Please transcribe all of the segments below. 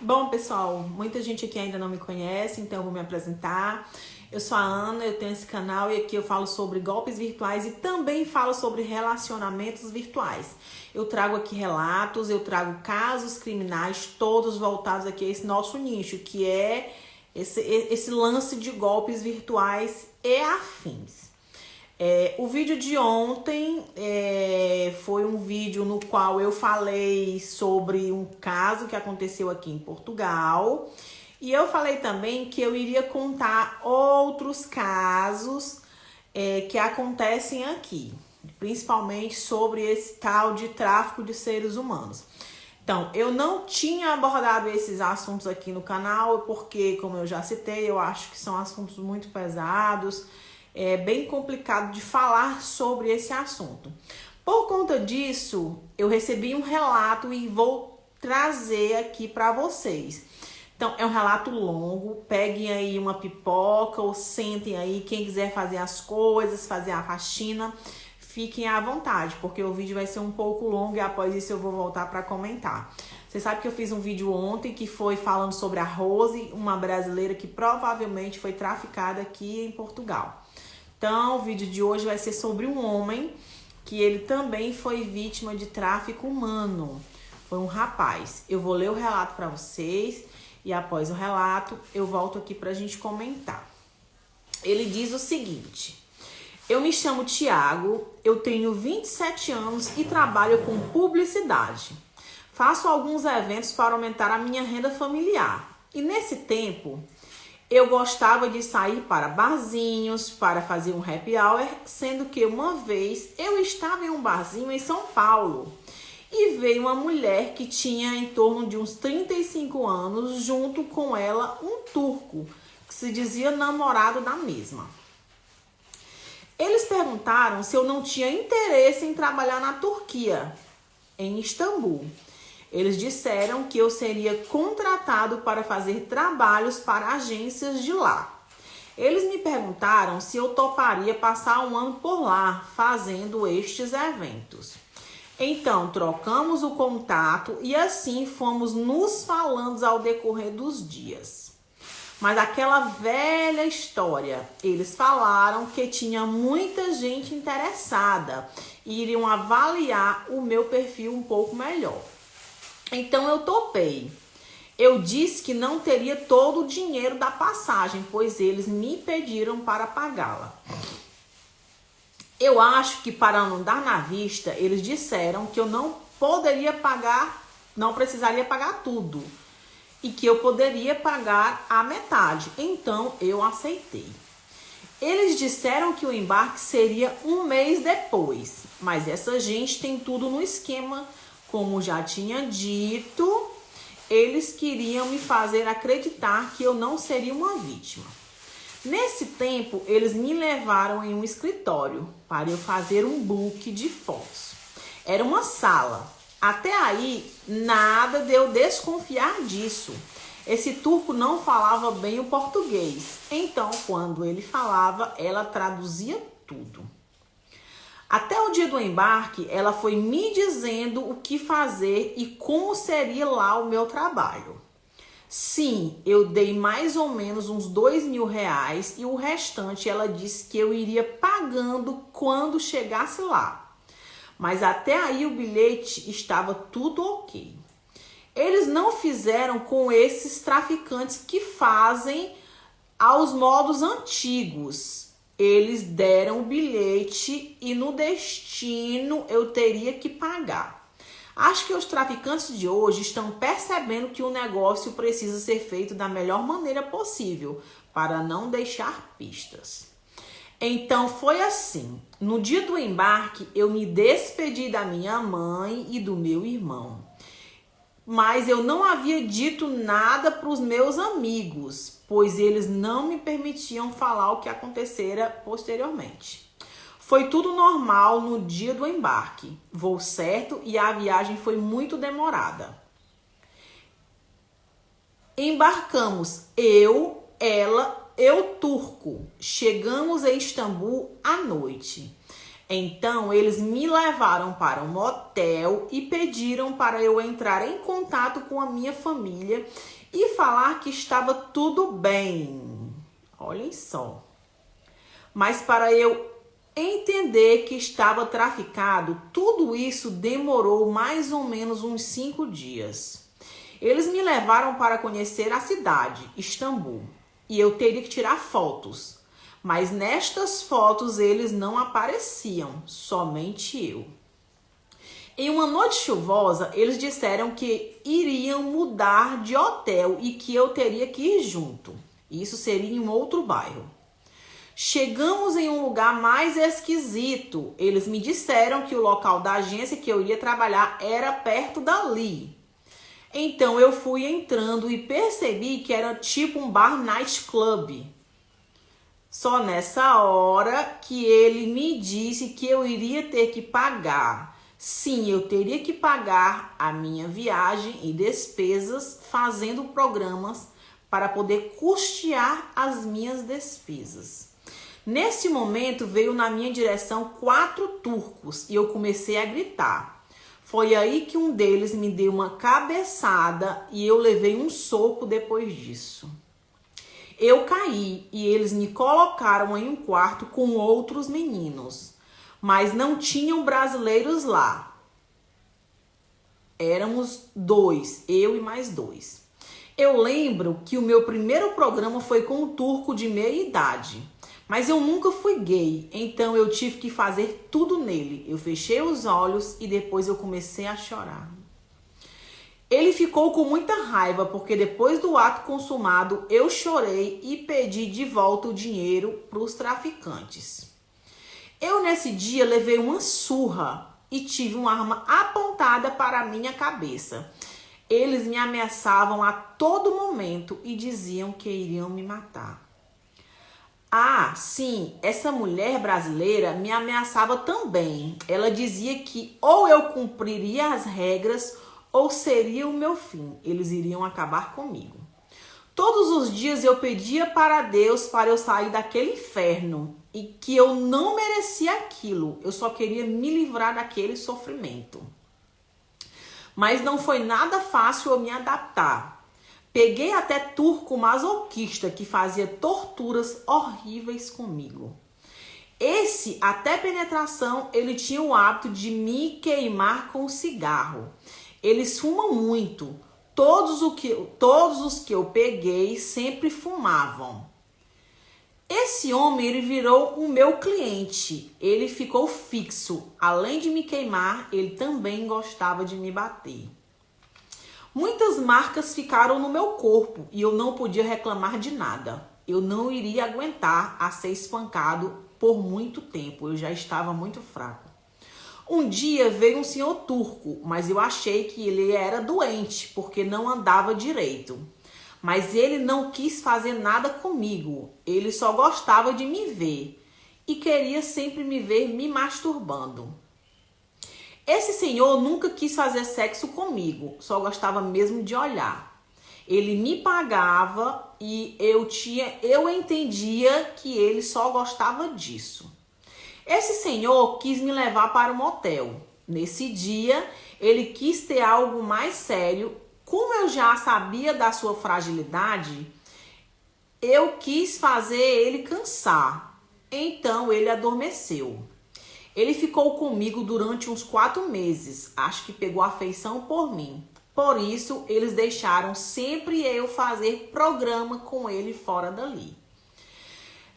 Bom, pessoal, muita gente aqui ainda não me conhece, então eu vou me apresentar. Eu sou a Ana, eu tenho esse canal e aqui eu falo sobre golpes virtuais e também falo sobre relacionamentos virtuais. Eu trago aqui relatos, eu trago casos criminais, todos voltados aqui a esse nosso nicho, que é esse lance de golpes virtuais e afins. O vídeo de ontem foi um vídeo no qual eu falei sobre um caso que aconteceu aqui em Portugal. E eu falei também que eu iria contar outros casos que acontecem aqui, principalmente sobre esse tal de tráfico de seres humanos. Então, eu não tinha abordado esses assuntos aqui no canal, porque, como eu já citei, eu acho que são assuntos muito pesados, é bem complicado de falar sobre esse assunto. Por conta disso, eu recebi um relato e vou trazer aqui para vocês. Então, é um relato longo, peguem aí uma pipoca ou sentem aí, quem quiser fazer as coisas, fazer a faxina, fiquem à vontade, porque o vídeo vai ser um pouco longo e após isso eu vou voltar para comentar. Você sabe que eu fiz um vídeo ontem que foi falando sobre a Rose, uma brasileira que provavelmente foi traficada aqui em Portugal. Então, o vídeo de hoje vai ser sobre um homem que ele também foi vítima de tráfico humano. Foi um rapaz. Eu vou ler o relato para vocês e após o relato eu volto aqui para a gente comentar. Ele diz o seguinte: eu me chamo Tiago, eu tenho 27 anos e trabalho com publicidade. Faço alguns eventos para aumentar a minha renda familiar. E nesse tempo, eu gostava de sair para barzinhos, para fazer um happy hour, sendo que uma vez eu estava em um barzinho em São Paulo e veio uma mulher que tinha em torno de uns 35 anos, junto com ela um turco, que se dizia namorado da mesma. Eles perguntaram se eu não tinha interesse em trabalhar na Turquia, em Istambul. Eles disseram que eu seria contratado para fazer trabalhos para agências de lá. Eles me perguntaram se eu toparia passar um ano por lá, fazendo estes eventos. Então, trocamos o contato e assim fomos nos falando ao decorrer dos dias. Mas aquela velha história, eles falaram que tinha muita gente interessada e iriam avaliar o meu perfil um pouco melhor. Então eu topei. Eu disse que não teria todo o dinheiro da passagem, pois eles me pediram para pagá-la. Eu acho que para não dar na vista, eles disseram que eu não poderia pagar, não precisaria pagar tudo. E que eu poderia pagar a metade. Então eu aceitei. Eles disseram que o embarque seria um mês depois. Mas essa gente tem tudo no esquema. Como já tinha dito, eles queriam me fazer acreditar que eu não seria uma vítima. Nesse tempo, eles me levaram em um escritório para eu fazer um book de fotos. Era uma sala. Até aí, nada de eu desconfiar disso. Esse turco não falava bem o português. Então, quando ele falava, ela traduzia tudo. Até o dia do embarque, ela foi me dizendo o que fazer e como seria lá o meu trabalho. Sim, eu dei mais ou menos uns R$2.000 e o restante ela disse que eu iria pagando quando chegasse lá. Mas até aí o bilhete estava tudo ok. Eles não fizeram com esses traficantes que fazem aos modos antigos. Eles deram o bilhete e no destino eu teria que pagar. Acho que os traficantes de hoje estão percebendo que o negócio precisa ser feito da melhor maneira possível para não deixar pistas. Então foi assim. No dia do embarque eu me despedi da minha mãe e do meu irmão. Mas eu não havia dito nada para os meus amigos, pois eles não me permitiam falar o que acontecera posteriormente. Foi tudo normal no dia do embarque, voo certo e a viagem foi muito demorada. Embarcamos eu turco. Chegamos em Istambul à noite. Então, eles me levaram para um motel e pediram para eu entrar em contato com a minha família e falar que estava tudo bem. Olhem só. Mas para eu entender que estava traficado, tudo isso demorou mais ou menos uns 5 dias. Eles me levaram para conhecer a cidade, Istambul, e eu teria que tirar fotos. Mas nestas fotos eles não apareciam, somente eu. Em uma noite chuvosa, eles disseram que iriam mudar de hotel e que eu teria que ir junto. Isso seria em um outro bairro. Chegamos em um lugar mais esquisito. Eles me disseram que o local da agência que eu iria trabalhar era perto dali. Então eu fui entrando e percebi que era tipo um bar nightclub. Só nessa hora que ele me disse que eu iria ter que pagar. Sim, eu teria que pagar a minha viagem e despesas fazendo programas para poder custear as minhas despesas. Nesse momento veio na minha direção 4 turcos e eu comecei a gritar. Foi aí que um deles me deu uma cabeçada e eu levei um soco depois disso. Eu caí e eles me colocaram em um quarto com outros meninos, mas não tinham brasileiros lá. Éramos 2, eu e mais 2. Eu lembro que o meu primeiro programa foi com um turco de meia idade, mas eu nunca fui gay, então eu tive que fazer tudo nele. Eu fechei os olhos e depois eu comecei a chorar. Ele ficou com muita raiva porque depois do ato consumado eu chorei e pedi de volta o dinheiro para os traficantes. Eu nesse dia levei uma surra e tive uma arma apontada para a minha cabeça. Eles me ameaçavam a todo momento e diziam que iriam me matar. Ah, sim, essa mulher brasileira me ameaçava também. Ela dizia que ou eu cumpriria as regras ou seria o meu fim. Eles iriam acabar comigo. Todos os dias eu pedia para Deus para eu sair daquele inferno e que eu não merecia aquilo. Eu só queria me livrar daquele sofrimento. Mas não foi nada fácil eu me adaptar. Peguei até turco masoquista que fazia torturas horríveis comigo. Esse, até penetração, ele tinha o hábito de me queimar com cigarro. Eles fumam muito. Todos os que eu peguei sempre fumavam. Esse homem, ele virou o meu cliente. Ele ficou fixo. Além de me queimar, ele também gostava de me bater. Muitas marcas ficaram no meu corpo e eu não podia reclamar de nada. Eu não iria aguentar a ser espancado por muito tempo. Eu já estava muito fraco. Um dia veio um senhor turco, mas eu achei que ele era doente porque não andava direito. Mas ele não quis fazer nada comigo. Ele só gostava de me ver e queria sempre me ver me masturbando. Esse senhor nunca quis fazer sexo comigo, só gostava mesmo de olhar. Ele me pagava e eu entendia que ele só gostava disso. Esse senhor quis me levar para um motel. Nesse dia, ele quis ter algo mais sério. Como eu já sabia da sua fragilidade, eu quis fazer ele cansar. Então, ele adormeceu. Ele ficou comigo durante uns 4 meses. Acho que pegou afeição por mim. Por isso, eles deixaram sempre eu fazer programa com ele fora dali.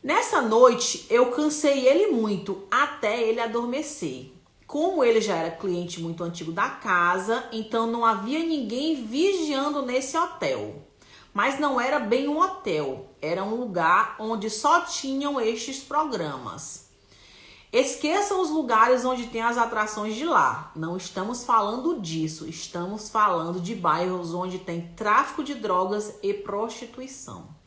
Nessa noite, eu cansei ele muito até ele adormecer. Como ele já era cliente muito antigo da casa, então não havia ninguém vigiando nesse hotel. Mas não era bem um hotel, era um lugar onde só tinham estes programas. Esqueçam os lugares onde tem as atrações de lá. Não estamos falando disso. Estamos falando de bairros onde tem tráfico de drogas e prostituição.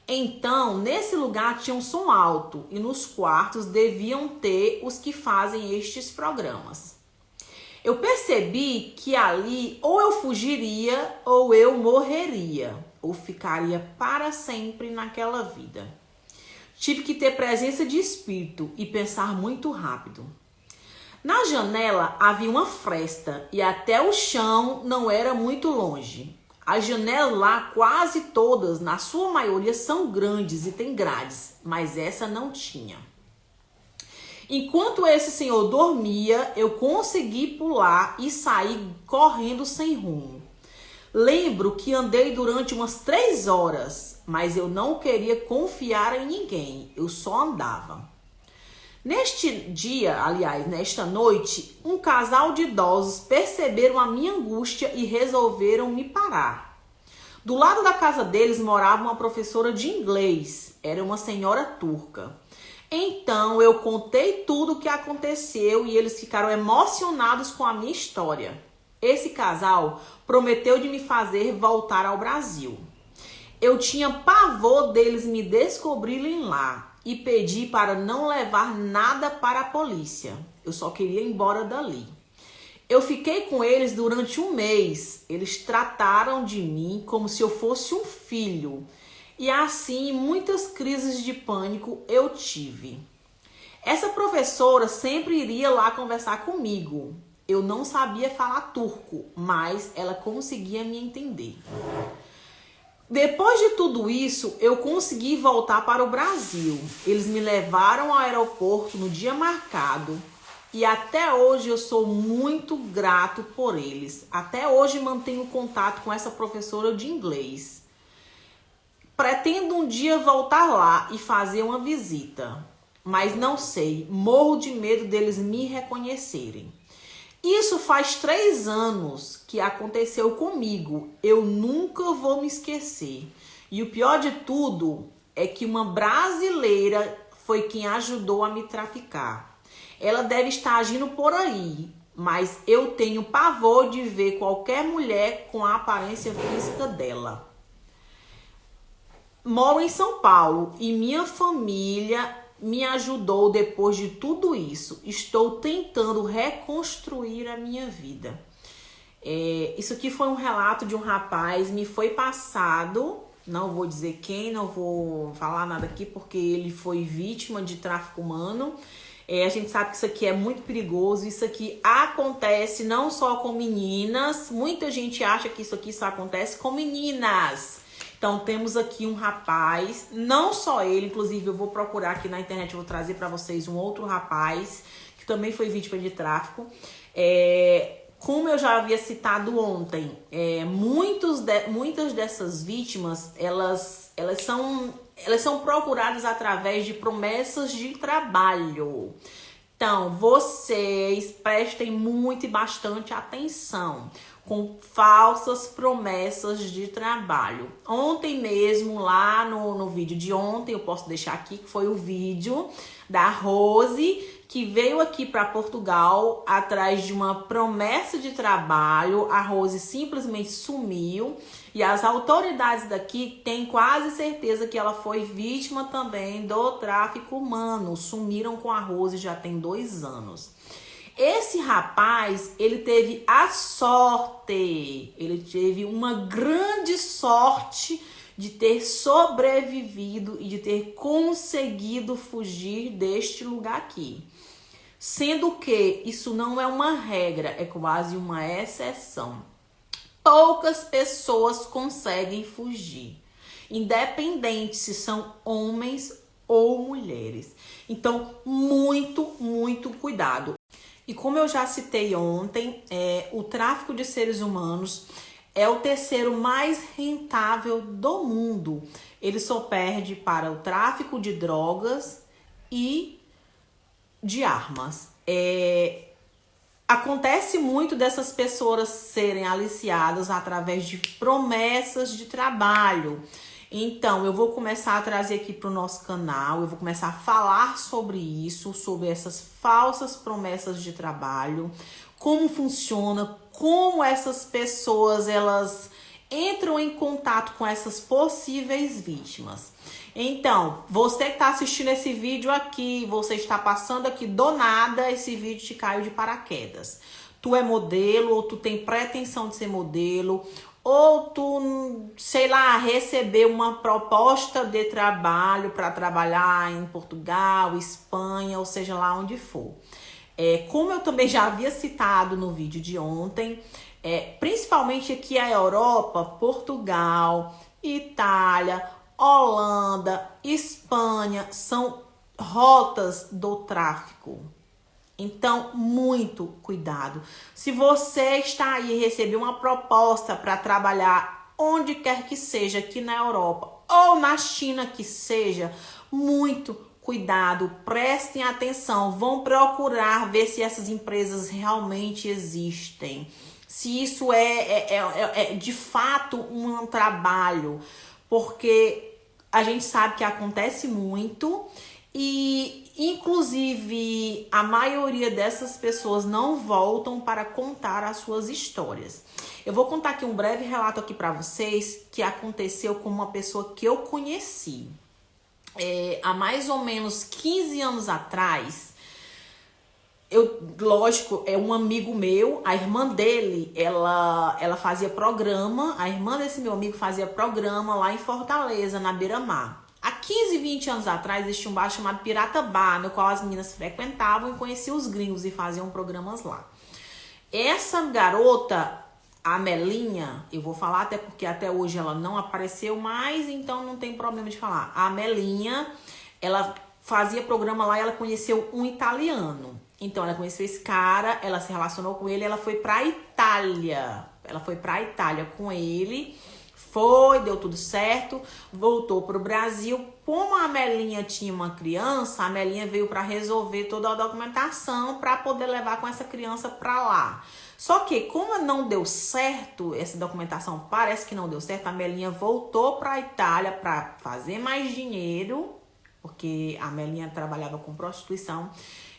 Então, nesse lugar tinha um som alto e nos quartos deviam ter os que fazem estes programas. Eu percebi que ali ou eu fugiria ou eu morreria, ou ficaria para sempre naquela vida. Tive que ter presença de espírito e pensar muito rápido. Na janela havia uma fresta e até o chão não era muito longe. As janelas lá, quase todas, na sua maioria, são grandes e têm grades, mas essa não tinha. Enquanto esse senhor dormia, eu consegui pular e sair correndo sem rumo. Lembro que andei durante umas 3 horas, mas eu não queria confiar em ninguém, eu só andava. Neste dia, aliás, nesta noite, um casal de idosos perceberam a minha angústia e resolveram me parar. Do lado da casa deles morava uma professora de inglês, era uma senhora turca. Então eu contei tudo o que aconteceu e eles ficaram emocionados com a minha história. Esse casal prometeu de me fazer voltar ao Brasil. Eu tinha pavor deles me descobrirem lá e pedi para não levar nada para a polícia. Eu só queria ir embora dali. Eu fiquei com eles durante 1 mês. Eles trataram de mim como se eu fosse um filho. E assim, muitas crises de pânico eu tive. Essa professora sempre iria lá conversar comigo. Eu não sabia falar turco, mas ela conseguia me entender. Depois de tudo isso, eu consegui voltar para o Brasil. Eles me levaram ao aeroporto no dia marcado. E até hoje eu sou muito grato por eles. Até hoje mantenho contato com essa professora de inglês. Pretendo um dia voltar lá e fazer uma visita. Mas não sei, morro de medo deles me reconhecerem. Isso faz 3 anos que aconteceu comigo. Eu nunca vou me esquecer. E o pior de tudo é que uma brasileira foi quem ajudou a me traficar. Ela deve estar agindo por aí, mas eu tenho pavor de ver qualquer mulher com a aparência física dela. Moro em São Paulo e minha família me ajudou depois de tudo isso. Estou tentando reconstruir a minha vida. Isso aqui foi um relato de um rapaz, me foi passado, não vou dizer quem, não vou falar nada aqui porque ele foi vítima de tráfico humano. A gente sabe que isso aqui é muito perigoso, isso aqui acontece não só com meninas, muita gente acha que isso aqui só acontece com meninas. Então, temos aqui um rapaz, não só ele, inclusive eu vou procurar aqui na internet, eu vou trazer para vocês um outro rapaz, que também foi vítima de tráfico. Como eu já havia citado ontem, muitas dessas vítimas, elas são procuradas através de promessas de trabalho. Então, vocês prestem muito e bastante atenção com falsas promessas de trabalho. Ontem mesmo, lá no vídeo de ontem, eu posso deixar aqui, que foi o vídeo da Rose, que veio aqui para Portugal atrás de uma promessa de trabalho. A Rose simplesmente sumiu e as autoridades daqui têm quase certeza que ela foi vítima também do tráfico humano. Sumiram com a Rose já tem 2 anos. Esse rapaz, ele teve a sorte, ele teve uma grande sorte de ter sobrevivido e de ter conseguido fugir deste lugar aqui. Sendo que isso não é uma regra, é quase uma exceção. Poucas pessoas conseguem fugir, independente se são homens ou mulheres. Então, muito cuidado. E como eu já citei ontem, o tráfico de seres humanos é o 3º mais rentável do mundo. Ele só perde para o tráfico de drogas e de armas. Acontece muito dessas pessoas serem aliciadas através de promessas de trabalho. Então, eu vou começar a trazer aqui para o nosso canal, eu vou começar a falar sobre isso, sobre essas falsas promessas de trabalho, como funciona, como essas pessoas, elas entram em contato com essas possíveis vítimas. Então, você que está assistindo esse vídeo aqui, você está passando aqui do nada, esse vídeo te caiu de paraquedas. Tu é modelo ou tu tem pretensão de ser modelo, ou tu, sei lá, recebeu uma proposta de trabalho para trabalhar em Portugal, Espanha, ou seja lá onde for. Como eu também já havia citado no vídeo de ontem, principalmente aqui a Europa, Portugal, Itália, Holanda, Espanha, são rotas do tráfico. Então, muito cuidado. Se você está aí e recebeu uma proposta para trabalhar onde quer que seja, aqui na Europa ou na China que seja, muito cuidado, prestem atenção, vão procurar ver se essas empresas realmente existem. Se isso é de fato um trabalho, porque a gente sabe que acontece muito e, inclusive, a maioria dessas pessoas não voltam para contar as suas histórias. Eu vou contar aqui um breve relato aqui para vocês que aconteceu com uma pessoa que eu conheci. Há mais ou menos 15 anos atrás, lógico, um amigo meu, a irmã dele, ela fazia programa, a irmã desse meu amigo fazia programa lá em Fortaleza, na Beira-Mar. Há 15, 20 anos atrás, existia um bar chamado Pirata Bar, no qual as meninas frequentavam e conheciam os gringos e faziam programas lá. Essa garota, a Melinha, eu vou falar até porque até hoje ela não apareceu mais, então não tem problema de falar. A Melinha, ela fazia programa lá e ela conheceu um italiano. Então ela conheceu esse cara, ela se relacionou com ele, ela foi pra Itália. Ela foi pra Itália com ele. Deu tudo certo, voltou pro Brasil. Como a Melinha tinha uma criança, a Melinha veio para resolver toda a documentação para poder levar com essa criança para lá. Só que como não deu certo, essa documentação parece que não deu certo, a Melinha voltou para a Itália para fazer mais dinheiro, porque a Melinha trabalhava com prostituição,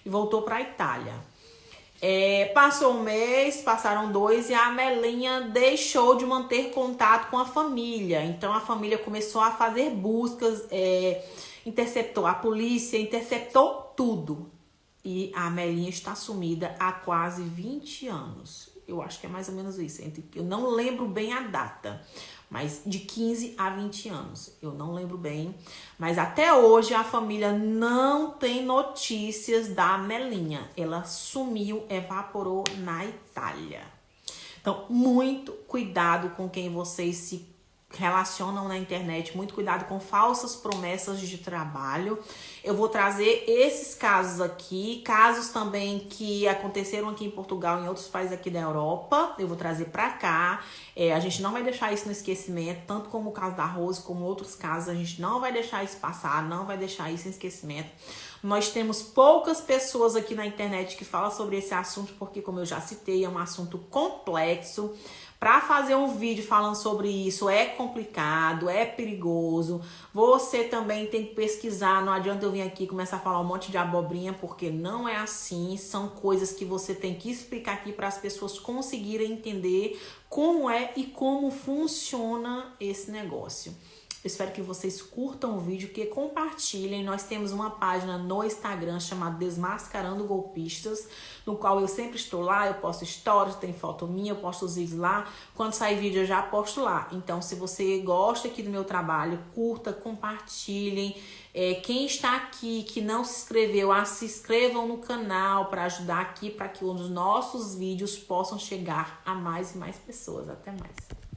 e voltou para a Itália. Passou um mês, passaram 2 e a Melinha deixou de manter contato com a família. Então a família começou a fazer buscas, interceptou a polícia, interceptou tudo. E a Melinha está sumida há quase 20 anos. Eu acho que é mais ou menos isso. Eu não lembro bem a data, mas de 15 a 20 anos. Eu não lembro bem. Mas até hoje a família não tem notícias da Melinha. Ela sumiu, evaporou na Itália. Então, muito cuidado com quem vocês se relacionam na internet. Muito cuidado com falsas promessas de trabalho. Eu vou trazer esses casos aqui, casos também que aconteceram aqui em Portugal e em outros países aqui da Europa. Eu vou trazer pra cá. A gente não vai deixar isso no esquecimento, tanto como o caso da Rose, como outros casos. A gente não vai deixar isso passar, não vai deixar isso em esquecimento. Nós temos poucas pessoas aqui na internet que falam sobre esse assunto, porque, como eu já citei, é um assunto complexo. Para fazer um vídeo falando sobre isso é complicado, é perigoso. Você também tem que pesquisar. Não adianta eu vir aqui e começar a falar um monte de abobrinha, porque não é assim. São coisas que você tem que explicar aqui para as pessoas conseguirem entender como é e como funciona esse negócio. Eu espero que vocês curtam o vídeo, que compartilhem. Nós temos uma página no Instagram chamada Desmascarando Golpistas, no qual eu sempre estou lá, eu posto stories, tem foto minha, eu posto os vídeos lá. Quando sair vídeo eu já posto lá. Então, se você gosta aqui do meu trabalho, curta, compartilhem. Quem está aqui que não se inscreveu, se inscrevam no canal para ajudar aqui, para que os nossos vídeos possam chegar a mais e mais pessoas. Até mais.